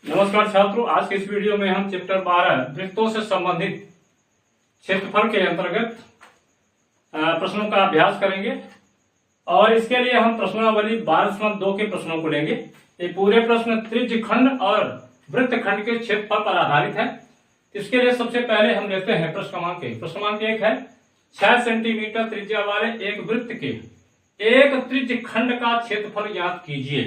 नमस्कार छात्रों, आज के इस वीडियो में हम चैप्टर 12 वृत्तों से संबंधित क्षेत्रफल के अंतर्गत प्रश्नों का अभ्यास करेंगे और इसके लिए हम प्रश्नावली 12.2 के प्रश्नों को लेंगे। ये पूरे प्रश्न त्रिज्यखंड और वृत्तखंड के क्षेत्रफल पर आधारित है। इसके लिए सबसे पहले हम लेते हैं प्रश्न क्रमांक 1। प्रश्न क्रमांक 1 है 6 सेंटीमीटर त्रिज्या वाले एक वृत्त के एक त्रिज्यखंड का क्षेत्रफल ज्ञात कीजिए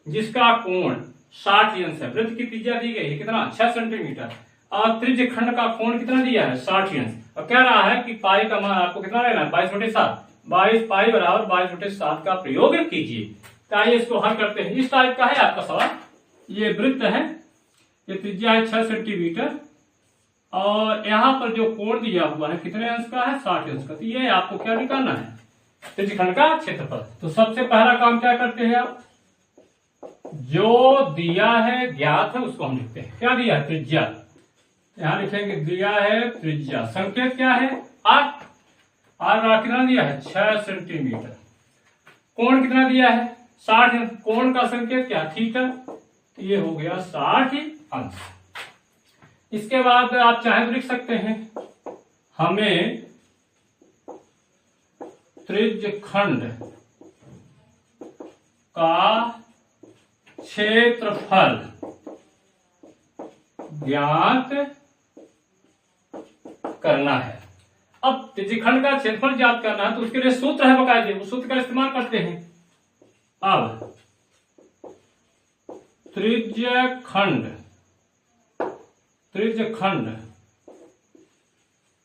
जिसका कोण 60 अंश है। वृत्त की त्रिज्या दी गई है कितना 6 सेंटीमीटर और त्रिज्यखंड का कोण कितना दिया है 60 अंश और कह रहा है कि पाई का मान आपको कितना लेना है 22/7। 22 पाई बराबर 22/7 का प्रयोग कीजिए। तो आइए इसको हल करते हैं। इस टाइप का है आपका सवाल। ये वृत्त है, ये त्रिज्या है 6 सेंटीमीटर और यहाँ पर जो कोण दिया हुआ है कितने अंश का है 60 अंश का। तो ये आपको क्या निकालना है त्रिज्यखंड का क्षेत्रफल। तो सबसे पहला काम क्या करते हैं आप, जो दिया है ज्ञात है उसको हम लिखते हैं। क्या दिया है त्रिज्या, यहां लिखेंगे दिया है त्रिज्या। संकेत क्या है आर। आर कितना दिया है 6 सेंटीमीटर। कोण कितना दिया है 60। कोण का संकेत क्या थीटा। तो ये हो गया 60 अंश। इसके बाद आप चाहे तो लिख सकते हैं हमें त्रिज्यखंड का क्षेत्रफल ज्ञात करना है। अब त्रिज्यखंड का क्षेत्रफल ज्ञात करना है तो उसके लिए सूत्र है बकायदे, उस सूत्र का इस्तेमाल करते हैं। अब त्रिज्यखंड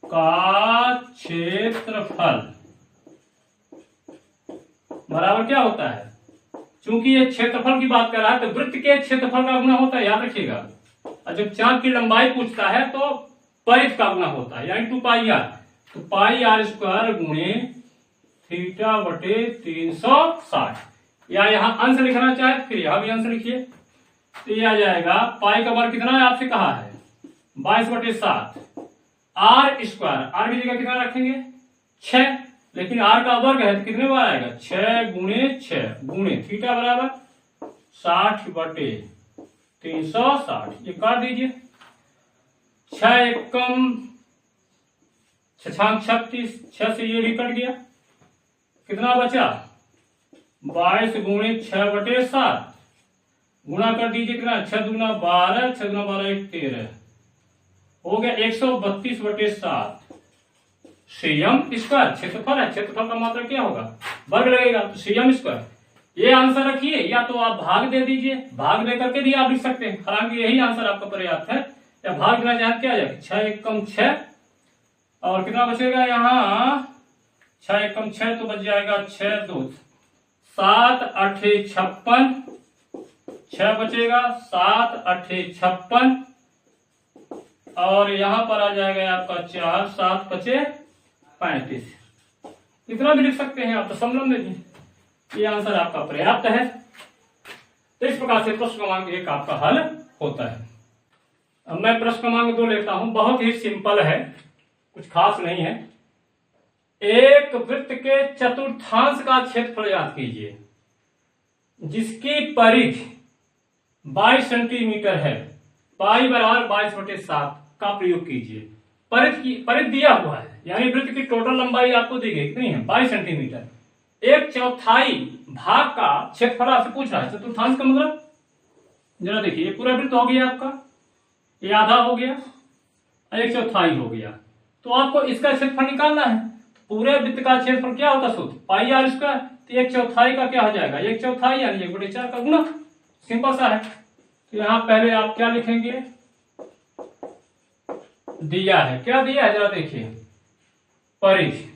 का क्षेत्रफल बराबर क्या होता है, चूंकि ये क्षेत्रफल की बात कर रहा है तो वृत्त के क्षेत्रफल का गुना होता है, याद रखिएगा। और जब चांद की लंबाई पूछता है तो परिध का गुना होता है, यानी 2πr। तो πr² गुणे थीटा बटे 360। या यहाँ अंश लिखना चाहे फिर यहां भी अंश लिखिए। तो ये आ जाएगा पाई का मान कितना है आपसे कहा है 22/7। r², आर की जगह कितना रखेंगे 6, लेकिन r का वर्ग है तो कितने बार आएगा 6 गुणे 6 गुणे थीटा बराबर 60/360। ये काट दीजिए 6 एकम 6 36, 6 से ये भी कट गया। कितना बचा 22 गुणे 6/7 गुणा कर दीजिए कितना 6 दूना 12, 6 दूना 12 13 हो गया 132/7। संयम स्क्वायर क्षेत्रफल है, क्षेत्रफल का मात्रा क्या होगा वर्ग लगेगा तो संयम स्क्वायर। ये आंसर रखिए या तो आप भाग दे दीजिए, भाग दे करके भी आप लिख सकते हैं, हालांकि यही आंसर आपका पर्याप्त है। या भाग देना चाहे क्या आ जाएगा 6 एकम 6 और कितना बचेगा यहाँ 6 एकम 6 तो बच जाएगा 6 2 7 8 56, 6 बचेगा 7 8 56 और यहाँ पर आ जाएगा आपका 4 7 5 35। इतना भी लिख सकते हैं आप दशमलव में भी। ये आंसर आपका पर्याप्त है। तो इस प्रकार से प्रश्न क्रमांक 1 आपका हल होता है। अब मैं प्रश्न क्रमांक 2 लेता हूं। बहुत ही सिंपल है, कुछ खास नहीं है। एक वृत्त के चतुर्थांश का क्षेत्रफल ज्ञात कीजिए जिसकी परिधि 22 सेंटीमीटर है। पाई बराबर 22/7 का प्रयोग कीजिए। परिधि दिया हुआ है, यानी वृत्त की टोटल लंबाई आपको दी गई कितनी है 22 सेंटीमीटर। 1/4 भाग का क्षेत्रफल आपसे पूछ रहा है। चतुर्थांश का मतलब जरा देखिए, ये पूरा वृत्त हो गया आपका, ये आधा हो गया, 1/4 हो गया। तो आपको इसका क्षेत्रफल निकालना है। पूरे वृत्त का क्षेत्रफल क्या होता है सूत्र πr²। तो 1/4 का क्या हो जाएगा 1/4 यानी 1/4 का गुना। सिंपल सा है। तो यहां पहले आप क्या लिखेंगे, दिया है, क्या दिया है जरा देखिए परिधि।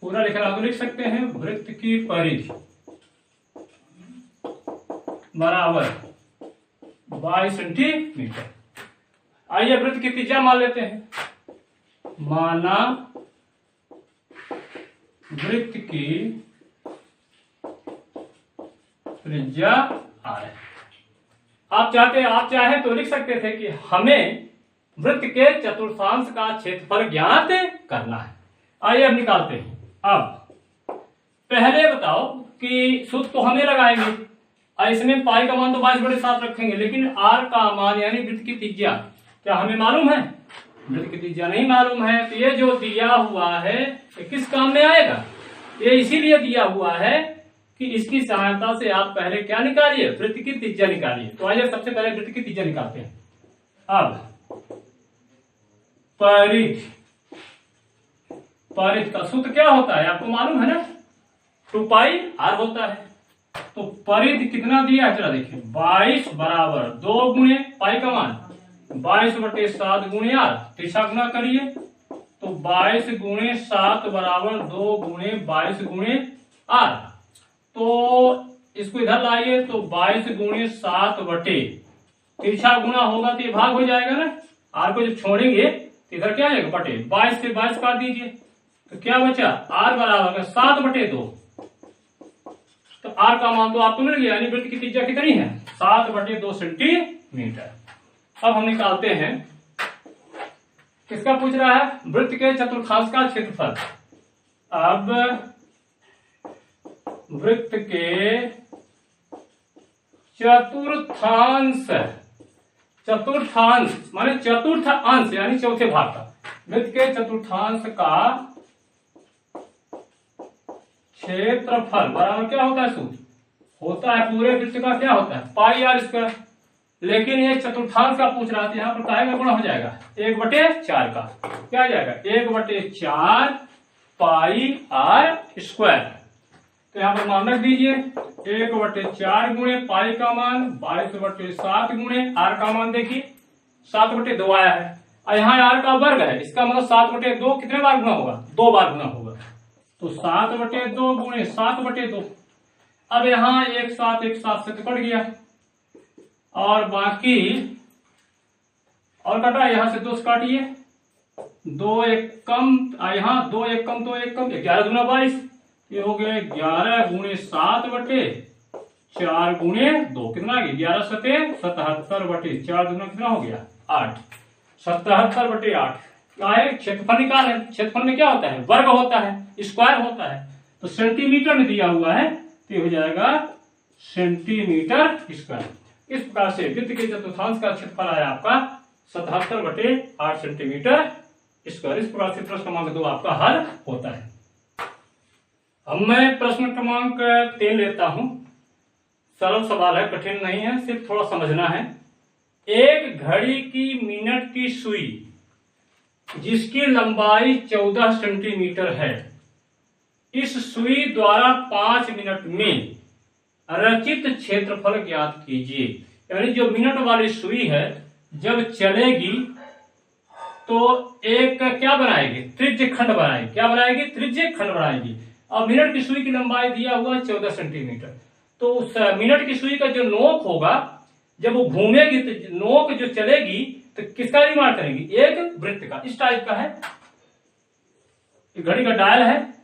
पूरा लिख रहा तो लिख सकते हैं वृत्त की परिधि बराबर 22 सेंटीमीटर। आइए वृत्त की त्रिज्या मान लेते हैं। माना वृत्त की त्रिज्या r है। आप चाहे तो लिख सकते थे कि हमें वृत्त के चतुर्थांश का क्षेत्रफल ज्ञात करना है। आइए अब निकालते हैं। अब पहले बताओ कि सूत्र तो हमें लगाएंगे और इसमें पाई का मान तो 22/7 रखेंगे, लेकिन आर का मान यानी वृत्त की त्रिज्या क्या हमें मालूम है? वृत्त की त्रिज्या नहीं मालूम है। तो ये जो दिया हुआ है ये किस काम में आएगा? ये इसीलिए दिया हुआ है कि इसकी सहायता से आप पहले क्या निकालिए? वृत्त की त्रिज्या निकालिए। तो आइए सबसे पहले वृत्त की त्रिज्या निकालते हैं। अब परिधि का सूत्र क्या होता है आपको मालूम है ना? 2πr होता है। तो परिधि कितना दिया है जरा देखिए, 22 बराबर 2 गुणे पाई का मान 22/7 गुणे आर, त्रिशा गुना करिए तो 22 गुणे 7 बराबर 2 गुणे 22 गुणे आर। तो इसको इधर लाइए तो 22 गुणे 7 बटे तिरछा गुना होगा तो ये भाग हो जाएगा ना, आर को जब छोड़ेंगे तो इधर क्या आएगा बटे, 22 से 22 काट दीजिए तो क्या बचा, आर बराबर 7/2। तो आर का मान तो आपको मिल गया, यानी वृत्त की त्रिज्या कितनी है? 7/2 सेंटीमीटर। अब हम निकालते हैं, किसका पूछ रहा है? वृत्त के चतुर्थांश का क्षेत्रफल। अब वृत्त के चतुर्थांश माने चतुर्थ अंश यानी चौथे भाग का, वृत्त के चतुर्थांश का क्षेत्रफल बराबर क्या होता है? सूत्र होता है पूरे वृत्त का क्या होता है? πr²। लेकिन ये चतुर्थांश का पूछ रहा था, यहाँ पर काहे गुणा हो जाएगा 1/4 का, क्या आ जाएगा 1/4 πr²। तो यहाँ पर मान रख दीजिए 1/4 गुणे पाई का मान 22/7 गुणे आर का मान देखिए 7/2 आया है, और यहाँ आर का वर्ग है, इसका मतलब 7/2 कितने बार गुना होगा? 2 बार गुना होगा। तो 7/2 गुणे 7/2। अब यहाँ एक साथ से तो कट गया, और बाकी और कटा, यहाँ से 2 से काटिए, 2 1 कम, यहाँ 2 1 कम तो 1 कम, 11 दूना 22, ये हो गया 11 गुणे 7/4 गुणे 2, कितना आ गया 11 सते 77/4 दूना कितना हो गया 8, 77/8। क्या है? क्षेत्रफल निकाल है। क्षेत्रफल में क्या होता है? वर्ग होता है, स्क्वायर होता है। तो सेंटीमीटर में दिया हुआ है तो हो जाएगा सेंटीमीटर स्क्वायर। इस प्रकार से वृत्त के चतुर्थांश का क्षेत्रफल आया आपका 77/8 सेंटीमीटर स्क्वायर। इस प्रकार से प्रश्न क्रमांक 2 आपका हल होता है। अब मैं प्रश्न क्रमांक 3 लेता हूं। सरल सवाल है, कठिन नहीं है, सिर्फ थोड़ा समझना है। एक घड़ी की मिनट की सुई जिसकी लंबाई 14 सेंटीमीटर है, इस सुई द्वारा 5 मिनट में रचित क्षेत्रफल ज्ञात कीजिए। यानी जो मिनट वाली सुई है जब चलेगी तो एक क्या बनाएगी? त्रिज्य खंड बनाएगी। क्या बनाएगी? त्रिज्य खंड बनाएगी। अब मिनट की सुई की लंबाई दिया हुआ 14 सेंटीमीटर, तो उस मिनट की सुई का जो नोक होगा जब वो घूमेगी तो नोक जो चलेगी तो किसका निर्माण करेगी? एक वृत्त का। इस टाइप का है, घड़ी का डायल है,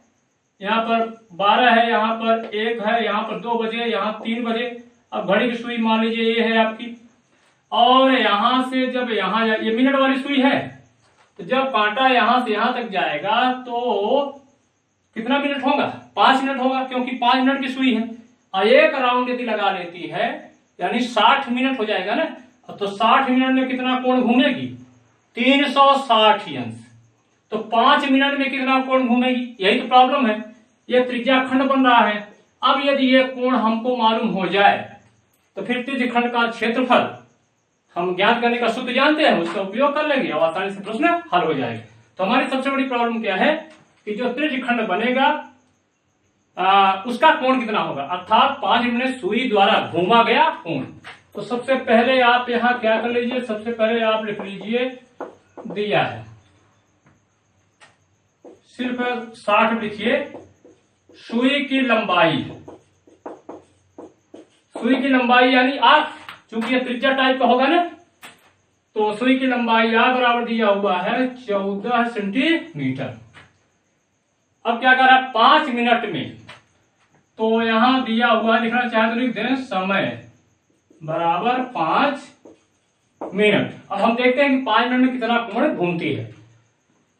यहाँ पर 12 है, यहाँ पर 1 है, यहाँ पर 2 बजे, यहाँ 3 बजे। अब घड़ी की सुई मान लीजिए ये है आपकी, और यहां से जब यहाँ ये मिनट वाली सुई है, तो जब कांटा यहां से यहां तक जाएगा तो कितना मिनट होगा? 5 मिनट होगा, क्योंकि 5 मिनट की सुई है। और एक राउंड यदि लगा लेती है यानी 60 मिनट हो जाएगा ना, तो 60 मिनट में कितना कोण घूमेगी? 360 अंश। तो 5 मिनट में कितना कोण घूमेगी? यही तो प्रॉब्लम है। ये त्रिज्या खंड बन रहा है। अब यदि ये कोण हमको मालूम हो जाए तो फिर त्रिज्य खंड का क्षेत्रफल हम ज्ञात करने का सूत्र जानते हैं, उसका उपयोग कर लेंगे और आसानी से प्रश्न हल हो जाएगा। तो हमारी सबसे बड़ी प्रॉब्लम क्या है कि जो त्रिज्य खंड बनेगा उसका कोण कितना होगा, अर्थात 5 मिनट सुई द्वारा घूमा गया कोण। तो सबसे पहले आप यहां क्या कर लीजिए, सबसे पहले आप लिख लीजिए दिया है सिर्फ 60 लिखिए। सुई की लंबाई यानी आर, चूंकि ये त्रिज्या टाइप का होगा ना, तो सुई की लंबाई आर बराबर दिया हुआ है 14 सेंटीमीटर। अब क्या कर रहा है 5 मिनट में, तो यहां दिया हुआ लिखना चाहे तो लिख दें समय बराबर 5 मिनट। अब हम देखते हैं कि 5 मिनट में कितना कोण घूमती है।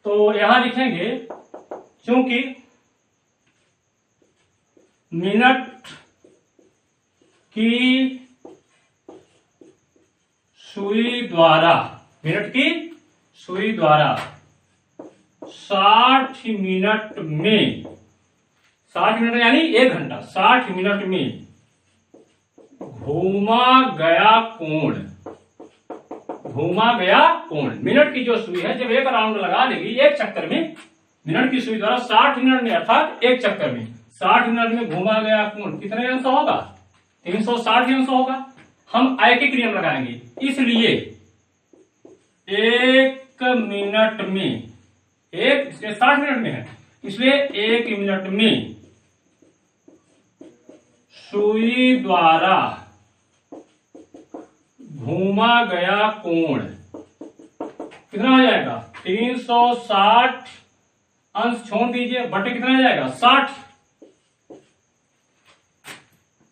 तो यहां लिखेंगे चूंकि मिनट की सुई द्वारा, मिनट की सुई द्वारा 60 मिनट में, 60 मिनट यानी 1 घंटा, 60 मिनट में घूमा गया कोण, घूमा गया कोण। मिनट की जो सुई है जब एक राउंड लगा लेगी एक चक्कर में, मिनट की सुई द्वारा 60 मिनट में अर्थात एक चक्कर में 60 मिनट में घूमा गया कोण कितने अंश होगा? 360 अंश होगा। हम ऐकिक नियम लगाएंगे, इसलिए 1 मिनट में, एक 60 मिनट में है इसलिए 1 मिनट में सुई द्वारा घूमा गया कोण कितना आ जाएगा? 360 अंश छोड़ दीजिए, बटे कितना आ जाएगा? 60।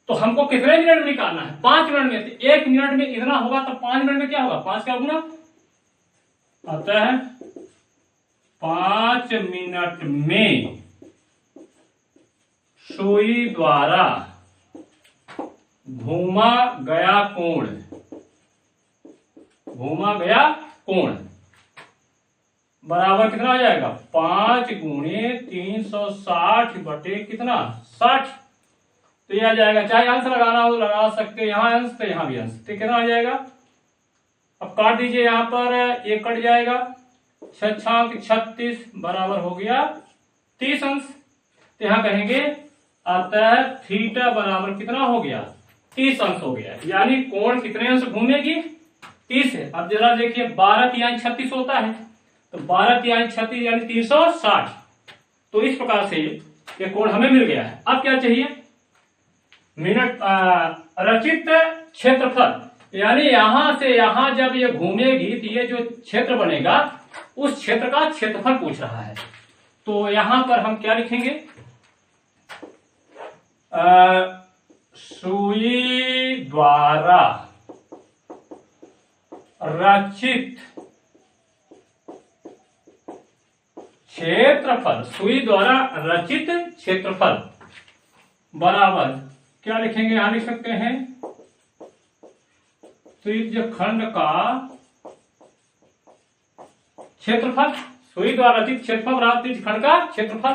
तो हमको कितने मिनट में निकालना है? 5 मिनट में। 1 मिनट में इतना होगा तो 5 मिनट में क्या होगा? 5 का गुना आता है 5 मिनट में सुई द्वारा घूमा गया कोण, घूमा गया कोण बराबर कितना आ जाएगा? 5 गुणे 360 बटे कितना? 60। तो यह आ जाएगा, चाहे अंश लगाना हो तो लगा सकते, यहां अंश तो यहां भी अंश, तो कितना आ जाएगा? अब काट दीजिए, यहां पर एक कट जाएगा, 6 36 बराबर हो गया 30 अंश। तो यहां कहेंगे अतः थीटा बराबर कितना हो गया? 30 अंश हो गया। यानी कोण कितने अंश घूमेगी? 30 है। अब जरा देखिए 12/36 होता है, तो 12/36 यानी 360। तो इस प्रकार से ये कोण हमें मिल गया है। अब क्या चाहिए? मिनट रचित क्षेत्रफल, यानी यहां से यहां जब ये घूमेगी तो ये जो क्षेत्र बनेगा उस क्षेत्र का क्षेत्रफल पूछ रहा है। तो यहां पर हम क्या लिखेंगे? सुई द्वारा रचित क्षेत्रफल, सुई द्वारा रचित क्षेत्रफल बराबर क्या लिखेंगे? यहां लिख सकते हैं त्रिज्यखंड का क्षेत्रफल, सुई द्वारा रचित क्षेत्रफल बराबर त्रिज्यखंड का क्षेत्रफल।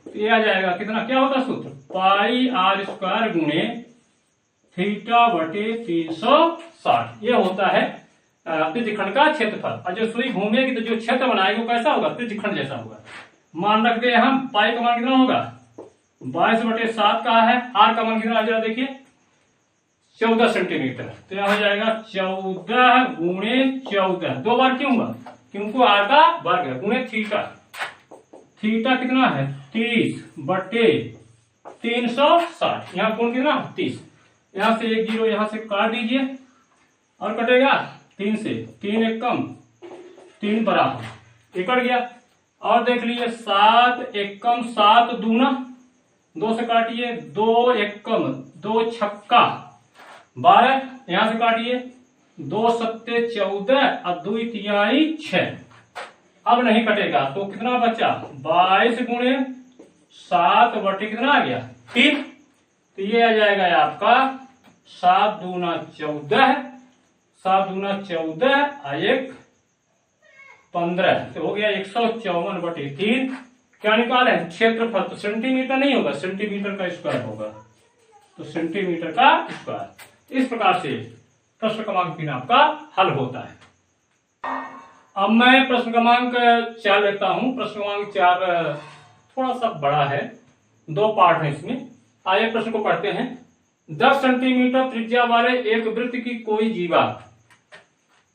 तो ये आ जाएगा कितना? क्या होता है सूत्र? पाई आर स्क्वायर गुणे थीटा बटे 360। ये होता है त्रिज्यखंड का क्षेत्रफल। और जो सुई घूमेगी तो जो क्षेत्र बनाएगा वो कैसा होगा? त्रिज्यखंड जैसा होगा। मान रखते हैं हम, पाई का मान कितना होगा? 22/7 का है। आर का मान कितना जरा देखिए, 14 सेंटीमीटर। तो यह हो जाएगा 14 गुणे 14। 2 बार क्यों हुआ? क्योंकि आर का वर्ग है, गुणे थीटा। थीटा कितना है? 30/360। यहाँ कोण कितना? 30। यहां से 1 0 यहां से काट दीजिए और कटेगा 3 से, 3 1 कम 3 बराबर, ये कट गया। और देख लीजिए 7 1 कम 7 दूना, 2 से काटिए, 2 1 कम 2 छक्का 12, यहां से काटिए 2 7 14 और 2 तिहाई 6। अब नहीं कटेगा तो कितना बचा? 22 गुणे 7 बटे कितना आ गया? 3। तो ये आ जाएगा आपका 7 दूना 14, 7 दूना 14 और 1 15, तो हो गया 154/3। क्या निकाले? क्षेत्रफल। तो सेंटीमीटर नहीं होगा, सेंटीमीटर का स्क्वायर होगा, तो सेंटीमीटर का स्क्वायर। इस प्रकार से प्रश्न क्रमांक 3 आपका हल होता है। अब मैं प्रश्न क्रमांक 4 लेता हूं। प्रश्न क्रमांक 4 थोड़ा सा बड़ा है, 2 पार्ट है इसमें। आइए प्रश्न को पढ़ते हैं। 10 सेंटीमीटर त्रिज्या वाले एक वृत्त की कोई जीवा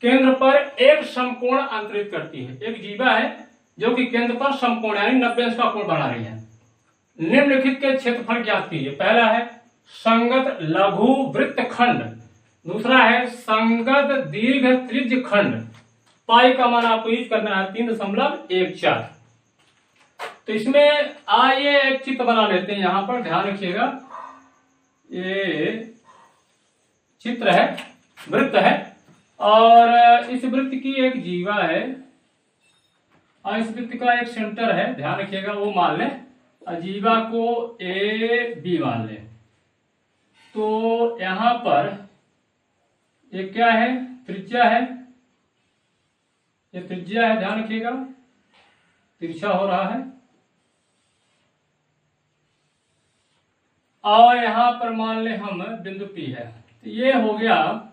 केंद्र पर एक समकोण अंतरित करती है। एक जीवा है जो कि केंद्र पर समकोण यानी 90 अंश का कोण बना रही है। निम्नलिखित के क्षेत्रफल ज्ञात कीजिए। पहला है संगत लघु वृत्तखंड, दूसरा है संगत दीर्घ त्रिज्य खंड। पाई का मान आपको यूज करना है 3.14। तो इसमें आइए एक चित्र बना लेते हैं। यहां पर ध्यान रखिएगा, ये चित्र है, वृत्त है, और इस वृत्त की एक जीवा है और इस वृत्त का एक सेंटर है, ध्यान रखिएगा, वो मान लें। और जीवा को ए बी मान लें। तो यहां पर ये क्या है, त्रिज्या है, ये त्रिज्या है, ध्यान रखिएगा, तिरछा हो रहा है। और यहां पर मान ले हम बिंदु P है, तो ये हो गया,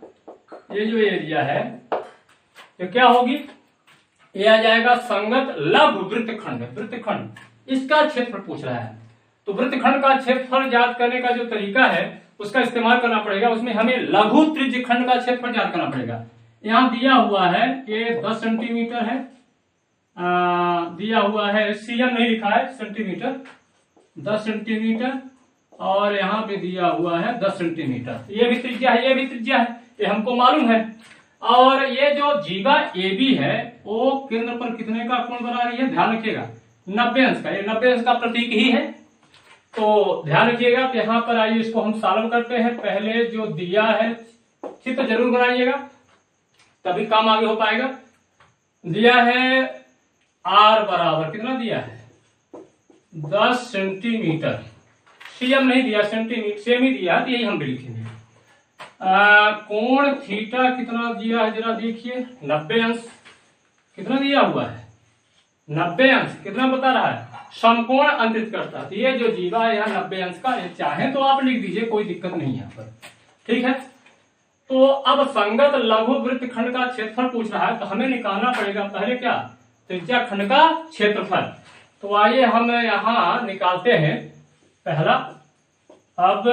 ये जो एरिया है तो क्या होगी, ये आ जाएगा संगत लघु वृत्तखंड। वृत्तखंड इसका क्षेत्रफल पूछ रहा है, तो वृत्तखंड का क्षेत्रफल ज्ञात करने का जो तरीका है उसका इस्तेमाल करना पड़ेगा। उसमें हमें लघु त्रिज्य खंड का क्षेत्रफल ज्ञात करना पड़ेगा। यहां दिया हुआ है ये 10 सेंटीमीटर है, दिया हुआ है, सीएम नहीं लिखा है, सेंटीमीटर, 10 सेंटीमीटर, और यहाँ पे दिया हुआ है 10 सेंटीमीटर। ये भी त्रिज्या है, ये भी त्रिज्या है, ये हमको मालूम है। और ये जो जीवा AB है वो केंद्र पर कितने का कोण बना रही है, ध्यान रखिएगा 90 अंश का, ये 90 अंश का प्रतीक ही है। तो ध्यान रखिएगा कि यहाँ पर आइए इसको हम सॉल्व करते हैं। पहले जो दिया है चित्र जरूर बनाइएगा, तभी काम आगे हो पाएगा। दिया है R बराबर कितना दिया है, 10 सेंटीमीटर, सीएम नहीं दिया, सेंटीमीटर सेम ही दिया, तो यही हम भी लिखेंगे। कोण थीटा कितना दिया है जरा देखिए, 90 अंश। कितना दिया हुआ है, 90 अंश। कितना बता रहा है, समकोण अंतरित करता है। ये जो जीवा है यहाँ 90 अंश का, ये चाहे तो आप लिख दीजिए, कोई दिक्कत नहीं है यहाँ पर, ठीक है। तो अब संगत लघु वृत्तखंड का क्षेत्रफल पूछ रहा है, तो हमें निकालना पड़ेगा पहले क्या, त्रिज्या खंड का क्षेत्रफल। तो आइए हम यहाँ निकालते हैं पहला। अब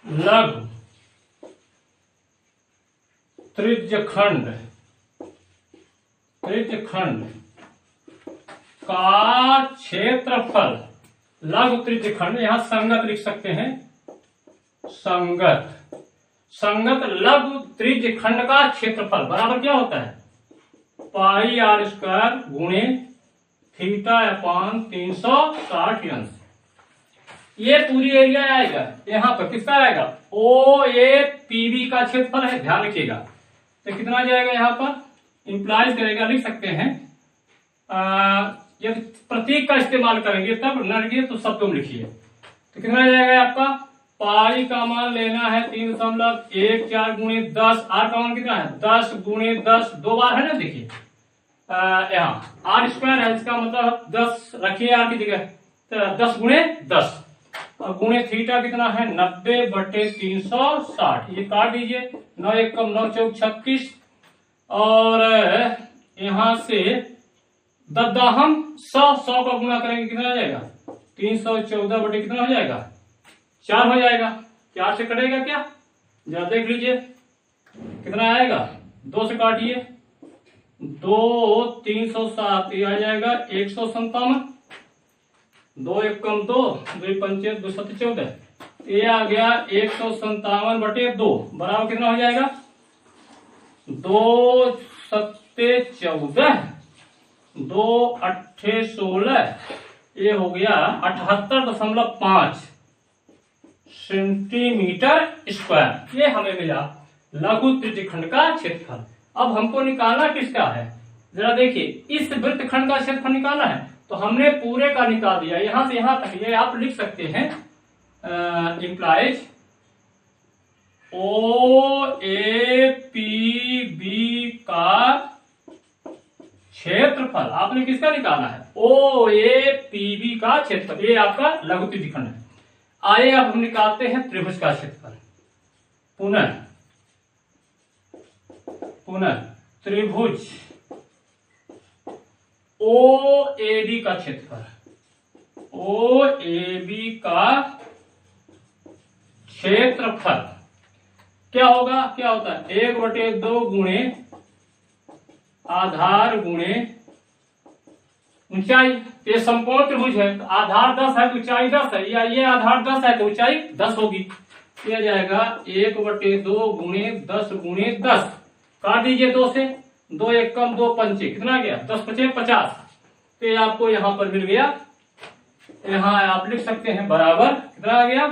लघु त्रिज्यखंड का क्षेत्रफल, लघु त्रिज्यखंड, यहां संगत लिख सकते हैं, संगत लघु त्रिज्यखंड का क्षेत्रफल बराबर क्या होता है, पाई r² गुणे थीटा अपान 360 अंश। ये पूरी एरिया आएगा, यहां पर किसका आएगा, OAPB का क्षेत्रफल है, ध्यान रखिएगा। तो कितना आ जाएगा, यहाँ पर इंप्लाइज करेगा, लिख सकते हैं। यदि प्रतीक का इस्तेमाल करेंगे तब, न लिखिए तो शब्दों में लिखिए। तो कितना आ जाएगा आपका, पाई का मान लेना है 3.14 गुणे 10, आर का मान कितना है 10 गुणे 10, 2 बार है ना, देखिए यहाँ R² है, इसका मतलब 10 रखिए आर की जगह, तो 10 गुणे 10, और गुणे थीटा कितना है 90/360, ये काट दीजिए, 9 एकम 9 चौक 36, और यहां से 10 हम 100 का गुणा करेंगे, कितना हो जाएगा 314 बटे कितना हो जाएगा 4 हो जाएगा। 4 से कटेगा क्या, जरा देख लीजिए कितना आएगा, 2 से काटिए, 2 307, ये आ जाएगा 157, 2 एकम 2, 2 पंचे 2 7 14, ये आ गया 157 बटे 2 बराबर कितना हो जाएगा, 2 7 14, 2 8 16, ये हो गया 78.5 सेंटीमीटर स्क्वायर। ये हमें मिला लघु त्रिज्यखंड का क्षेत्रफल। अब हमको निकालना किसका है, जरा देखिए, इस वृत्तखंड का क्षेत्रफल निकालना है, तो हमने पूरे का निकाल दिया, यहां से यहां तक। ये आप लिख सकते हैं इंप्लाइज OAPB का क्षेत्रफल। आपने किसका निकालना है, OAPB का क्षेत्रफल, ये आपका लघु त्रिज्यखंड है। आइए अब हम निकालते हैं त्रिभुज का क्षेत्रफल। पुनः त्रिभुज OAB का क्षेत्रफल, OAB का क्षेत्रफल क्या होगा, क्या होता है 1/2 गुणे आधार गुणे ऊंचाई। ये समकोण त्रिभुज है, तो आधार 10 है तो ऊंचाई 10 है, या ये आधार 10 है तो ऊंचाई 10 होगी। यह जाएगा 1/2 गुणे 10 गुणे 10, काट दीजिए 2 से, 2 एकम 2 पंचे, कितना गया 10 पचे 50। तो ये आपको यहां पर मिल गया, यहां आप लिख सकते हैं बराबर कितना आ गया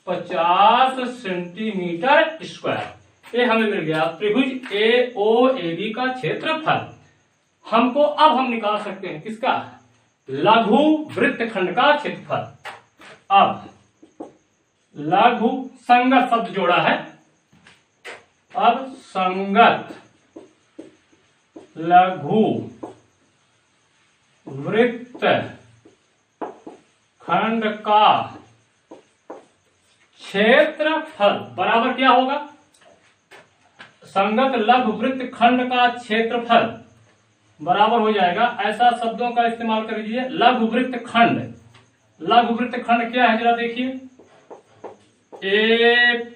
50 सेंटीमीटर स्क्वायर। ये हमें मिल गया त्रिभुज OAB का क्षेत्रफल। हमको अब हम निकाल सकते हैं किसका, लघु वृत्तखंड का क्षेत्रफल। अब लघु संगत शब्द जोड़ा है। अब संगत लघु वृत्त खंड का क्षेत्रफल बराबर क्या होगा? संगत लघु वृत्त खंड का क्षेत्रफल बराबर हो जाएगा, ऐसा शब्दों का इस्तेमाल कर लीजिए। लघु वृत्त खंड, लघु वृत्त खंड क्या है जरा देखिए, APBA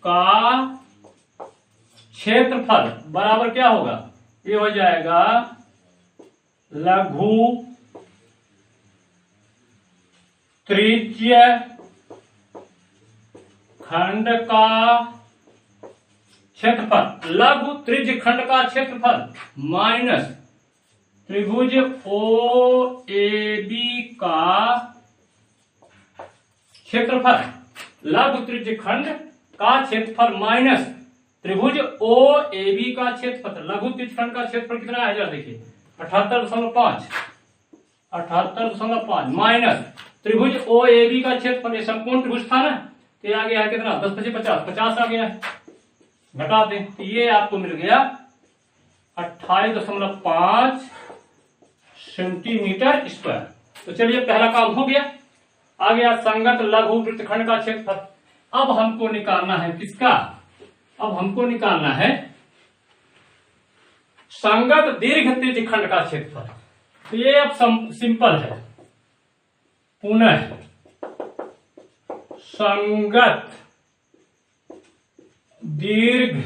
का क्षेत्रफल बराबर क्या होगा? ये हो जाएगा लघु त्रिज्य खंड का क्षेत्रफल, लघु त्रिज्य खंड का क्षेत्रफल माइनस त्रिभुज OAB का क्षेत्रफल। लघु त्रिज्य खंड का क्षेत्रफल माइनस त्रिभुज OAB का क्षेत्रफल। लघु त्रिज्य खंड का क्षेत्रफल कितना है जरा देखिए, 78.5 माइनस त्रिभुज OAB का क्षेत्रफल, ये समकोण त्रिभुज था ना, तो ये आ गया है कितना, 10 × 50 50 आ गया है, घटा दें तो ये आपको मिल गया 28.5 सेंटीमीटर स्क्वायर। तो चलिए पहला काम हो गया। आ गया संगत लघु वृत्तखंड का क्षेत्रफल। अब हमको निकालना है किसका? अब हमको निकालना है संगत दीर्घ त्रिज्यखंड का क्षेत्रफल। तो ये अब सिंपल है। पुनः संगत दीर्घ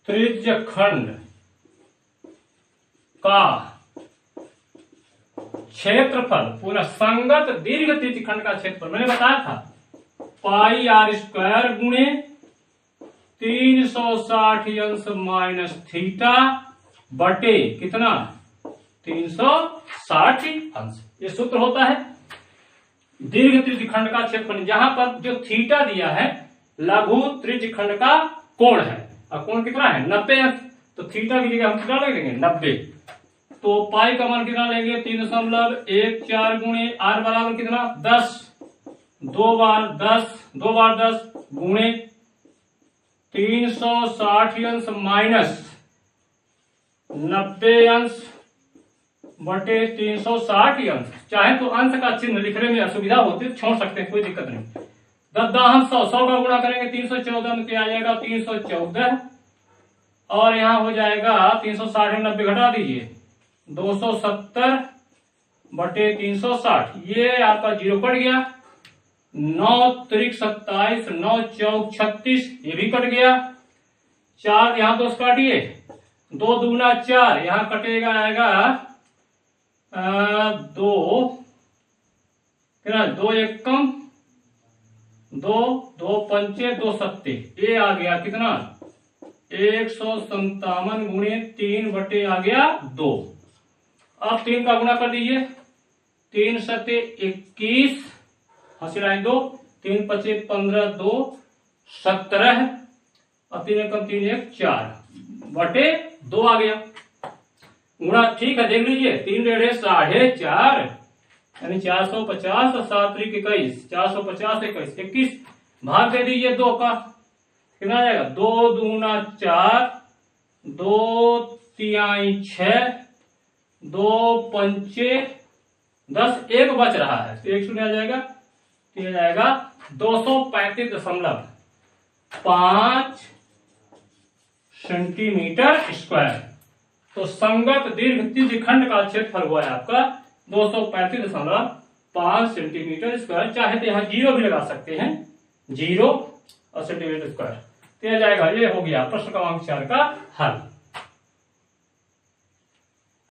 त्रिज्यखंड का क्षेत्रफल, पुनः संगत दीर्घ त्रिज्यखंड का क्षेत्रफल मैंने बताया था πr² गुणे 360 अंश माइनस थीटा बटे कितना, 360 अंश। ये सूत्र होता है दीर्घ त्रिज्यखंड का क्षेत्रफल, जहां पर जो थीटा दिया है लघु त्रिज्यखंड का कोण है, और कोण कितना है 90 अंश, तो थीटा की जगह हम कितना ले लेंगे 90। तो पाई का मान कितना लेंगे 3.14 गुणे r बराबर कितना 10, 2 बार 10 गुणे 360 अंश माइनस 90 अंश बटे 360 अंश। चाहे तो अंश का चिन्ह लिखने में असुविधा होती है, छोड़ सकते हैं, कोई दिक्कत नहीं। 10 हम 100 का गुणा करेंगे 314 में क्या आ जाएगा 314, और यहां हो जाएगा 360 में 90 घटा दीजिए 270 बटे 360, ये आपका 0 कट गया, 9 त्रिक 27, 9 चौक 36, ये भी कट गया, 4 यहां 2 काटिए, 2 दूना 4, यहां कटेगा आएगा 2 कितना 2 1 कम 2 2 पंचे 2 सत्ते, ये आ गया कितना 157 गुणे 3 बटे आ गया 2। अब 3 का गुणा कर दीजिए, 3 सत्ते 21, हंसी 2, 3 पचे 15, 2 17, और 3 कम 3 1 4 बटे 2 आ गया। गुणा ठीक है, देख लीजिए 3 डेढ़े 4.5 यानी 450 और 7 त्रिक 21, 450 21 भाग दे दीजिए 2 का, कितना आ जाएगा 2 दूना 4, 2 तिहाई 6, 2 पंचे 10, 1 बच रहा है तो 1 शून्य आ जाएगा, तो ये जाएगा 235.5 सेंटीमीटर स्क्वायर। तो संगत दीर्घ त्रिज्यखंड का क्षेत्रफल हुआ है आपका 235.5 सेंटीमीटर स्क्वायर। चाहे तो यहाँ 0 भी लगा सकते हैं, 0 और सेंटीमीटर स्क्वायर, तो यह जाएगा। ये हो गया प्रश्न क्रमांक 4 का हल।